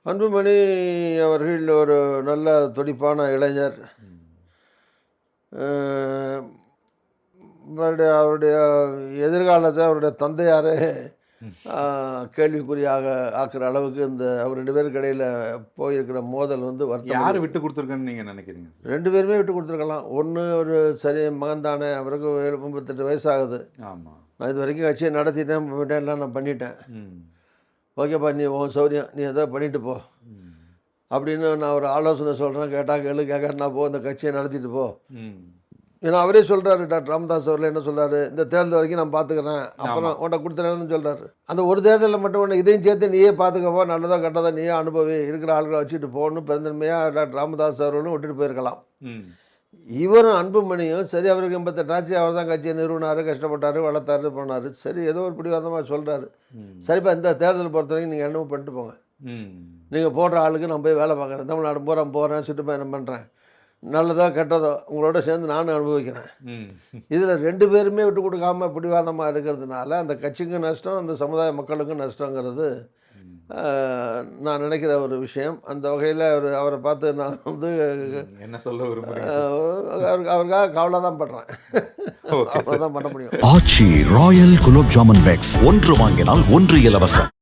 அன்புமணி அவர்கள் ஒரு நல்ல துடிப்பான இளைஞர். ம். அ அவருடைய எதிர்காலத்தை அவருடைய தந்தையாரே ம். கேள்விக்குறியாக ஆக்குற அளவுக்கு இந்த அவர் 2 பேருக்கு இடையில போயிருக்கிற மோதல் வந்து யாரு வருத்தம். விட்டு குடுத்துருக்கன்னு நீங்க நினைக்கிறீங்க சார்? 2 பேருமே விட்டு குடுத்துருக்கலாம். ஒண்ணு ஒரு சரி மகன் தானே, அவருக்கு 38 வயசாகுது. ஆமா. நான் இதுவரைக்கும் கட்சியை நடத்திட்டேன், எல்லாம் நான் பண்ணிட்டேன். ம். ஓகேப்பா, நீ உன் சௌரியம், நீ ஏதோ பண்ணிட்டு போ ம். அப்படின்னு நான் ஒரு ஆலோசனை சொல்கிறேன். கேட்டால் கேளு, கேட்காட்டினா போ, இந்த கட்சியை நடத்திட்டு போ. ம். ஏன்னா அவரே சொல்கிறாரு, டாக்டர் ராமதாஸ் அவர்கள் என்ன சொல்கிறாரு, இந்த தேர்தல் வரைக்கும் நான் பார்த்துக்கிறேன், அப்புறம் ஆமா. உன்ட்ட கொடுத்துறேன்னு சொல்கிறாரு. அந்த ஒரு தேர்தலில் மட்டும் ஒன்று இதையும் சேர்த்து நீயே பார்த்துக்கப்போ, நல்லதோ கெட்டதோ நீயே அனுபவி, இருக்கிற ஆளுகளை வச்சுட்டு போகணும் பெருந்தன்மையாக டாக்டர் ராமதாஸ் அவர்களும் விட்டுட்டு போயிருக்கலாம். ம். இவரும் அன்புமணியும் சரி, அவருக்கு 88 ஆச்சு, அவர் தான் கட்சியை நிறுவனார், கஷ்டப்பட்டார், வளர்த்தாரு, போனார். சரி, ஏதோ ஒரு பிடிவாதமாக சொல்கிறாரு. ம். சரிப்பா, இந்த தேர்தல் பொறுத்த வரைக்கும் நீங்கள் என்னமோ பண்ணிட்டு போங்க, ம். நீங்கள் போடுற ஆளுக்கு நான் போய் வேலை பார்க்குறேன், தமிழ்நாடு பூரா போகிறேன், சுற்றுப்பயணம் பண்ணுறேன், நல்லதோ கெட்டதோ உங்களோட சேர்ந்து நானும் அனுபவிக்கிறேன். ம். இதில் 2 பேருமே விட்டு கொடுக்காம பிடிவாதமாக இருக்கிறதுனால அந்த கட்சிக்கும் நஷ்டம், அந்த சமுதாய மக்களுக்கும் நஷ்டங்கிறது ம். நான் நினைக்கிற ஒரு விஷயம். அந்த வகையில் அவரை பார்த்து நான் வந்து என்ன சொல்ல விரும்புறீங்க சார்? அவருக்காக கவலை தான் படுறேன். Okay sir. அவ்வளோதான் பண்ண முடியும். ஆச்சி ராயல் குலோப் ஜாமுன் பேக்ஸ் 1 வாங்கினால் 1 இலவசம்.